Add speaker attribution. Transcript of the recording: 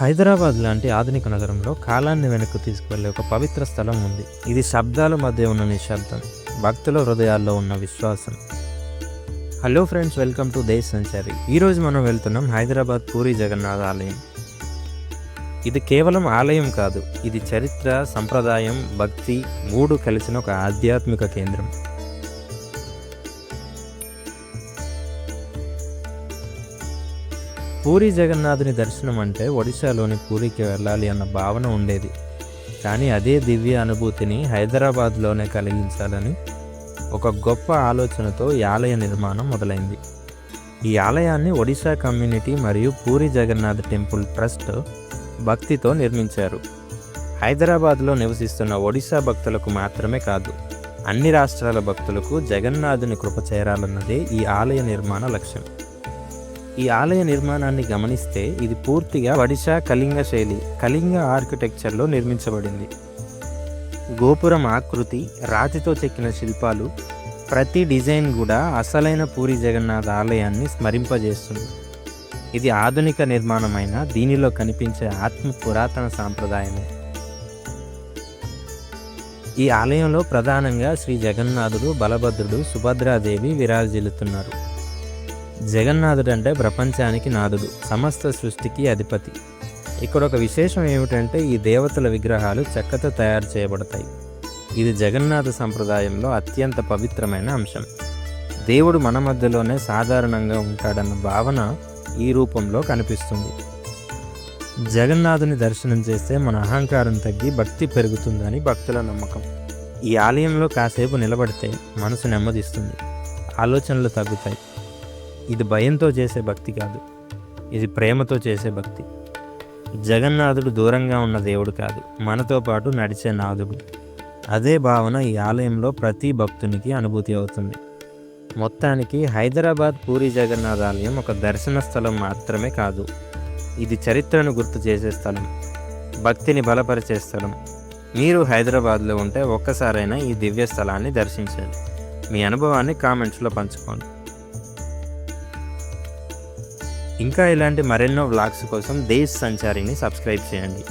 Speaker 1: హైదరాబాద్ లాంటి ఆధునిక నగరంలో కాలాన్ని వెనక్కు తీసుకువెళ్ళే ఒక పవిత్ర స్థలం ఉంది. ఇది శబ్దాల మధ్య ఉన్న నిశ్శబ్దం, భక్తుల హృదయాల్లో ఉన్న విశ్వాసం. హలో ఫ్రెండ్స్, వెల్కమ్ టు దేశ్ సంచారి. ఈరోజు మనం వెళ్తున్నాం హైదరాబాద్ పూరి జగన్నాథ్ ఆలయం. ఇది కేవలం ఆలయం కాదు, ఇది చరిత్ర, సంప్రదాయం, భక్తి మూడు కలిసిన ఒక ఆధ్యాత్మిక కేంద్రం. పూరి జగన్నాథుని దర్శనం అంటే ఒడిశాలోని పూరికి వెళ్ళాలి అన్న భావన ఉండేది. కానీ అదే దివ్య అనుభూతిని హైదరాబాద్లోనే కలిగించాలని ఒక గొప్ప ఆలోచనతో ఈ ఆలయ నిర్మాణం మొదలైంది. ఈ ఆలయాన్ని ఒడిశా కమ్యూనిటీ మరియు పూరి జగన్నాథ్ టెంపుల్ ట్రస్ట్ భక్తితో నిర్మించారు. హైదరాబాద్లో నివసిస్తున్న ఒడిశా భక్తులకు మాత్రమే కాదు, అన్ని రాష్ట్రాల భక్తులకు జగన్నాథుని కృప చేరాలన్నదే ఈ ఆలయ నిర్మాణ లక్ష్యం. ఈ ఆలయ నిర్మాణాన్ని గమనిస్తే ఇది పూర్తిగా ఒడిశా కళింగ శైలి, కళింగ ఆర్కిటెక్చర్లో నిర్మించబడింది. గోపురం ఆకృతి, రాతితో చెక్కిన శిల్పాలు, ప్రతి డిజైన్ కూడా అసలైన పూరి జగన్నాథ్ ఆలయాన్ని స్మరింపజేస్తుంది. ఇది ఆధునిక నిర్మాణమైన దీనిలో కనిపించే ఆత్మ పురాతన సాంప్రదాయమే. ఈ ఆలయంలో ప్రధానంగా శ్రీ జగన్నాథుడు, బలభద్రుడు, సుభద్రాదేవి విరాజిల్లుతున్నారు. జగన్నాథుడు అంటే ప్రపంచానికి నాథుడు, సమస్త సృష్టికి అధిపతి. ఇక్కడ ఒక విశేషం ఏమిటంటే ఈ దేవతల విగ్రహాలు చెక్కతో తయారు చేయబడతాయి. ఇది జగన్నాథ సంప్రదాయంలో అత్యంత పవిత్రమైన అంశం. దేవుడు మన మధ్యలోనే సాధారణంగా ఉంటాడన్న భావన ఈ రూపంలో కనిపిస్తుంది. జగన్నాథుని దర్శనం చేస్తే మన అహంకారం తగ్గి భక్తి పెరుగుతుందని భక్తుల నమ్మకం. ఈ ఆలయంలో కాసేపు నిలబడితే మనసు నెమ్మదిస్తుంది, ఆలోచనలు తగ్గుతాయి. ఇది భయంతో చేసే భక్తి కాదు, ఇది ప్రేమతో చేసే భక్తి. జగన్నాథుడు దూరంగా ఉన్న దేవుడు కాదు, మనతో పాటు నడిచే నాథుడు. అదే భావన ఈ ఆలయంలో ప్రతి భక్తునికి అనుభూతి అవుతుంది. మొత్తానికి హైదరాబాద్ పూరి జగన్నాథ్ ఆలయం ఒక దర్శన స్థలం మాత్రమే కాదు, ఇది చరిత్రను గుర్తు చేసే స్థలం, భక్తిని బలపరిచే స్థలం. మీరు హైదరాబాద్లో ఉంటే ఒక్కసారైనా ఈ దివ్య స్థలాన్ని దర్శించండి. మీ అనుభవాన్ని కామెంట్స్లో పంచుకోండి. ఇంకా ఇలాంటి మరెన్నో వ్లాగ్స్ కోసం దేశ్ సంచారిని సబ్స్క్రైబ్ చేయండి.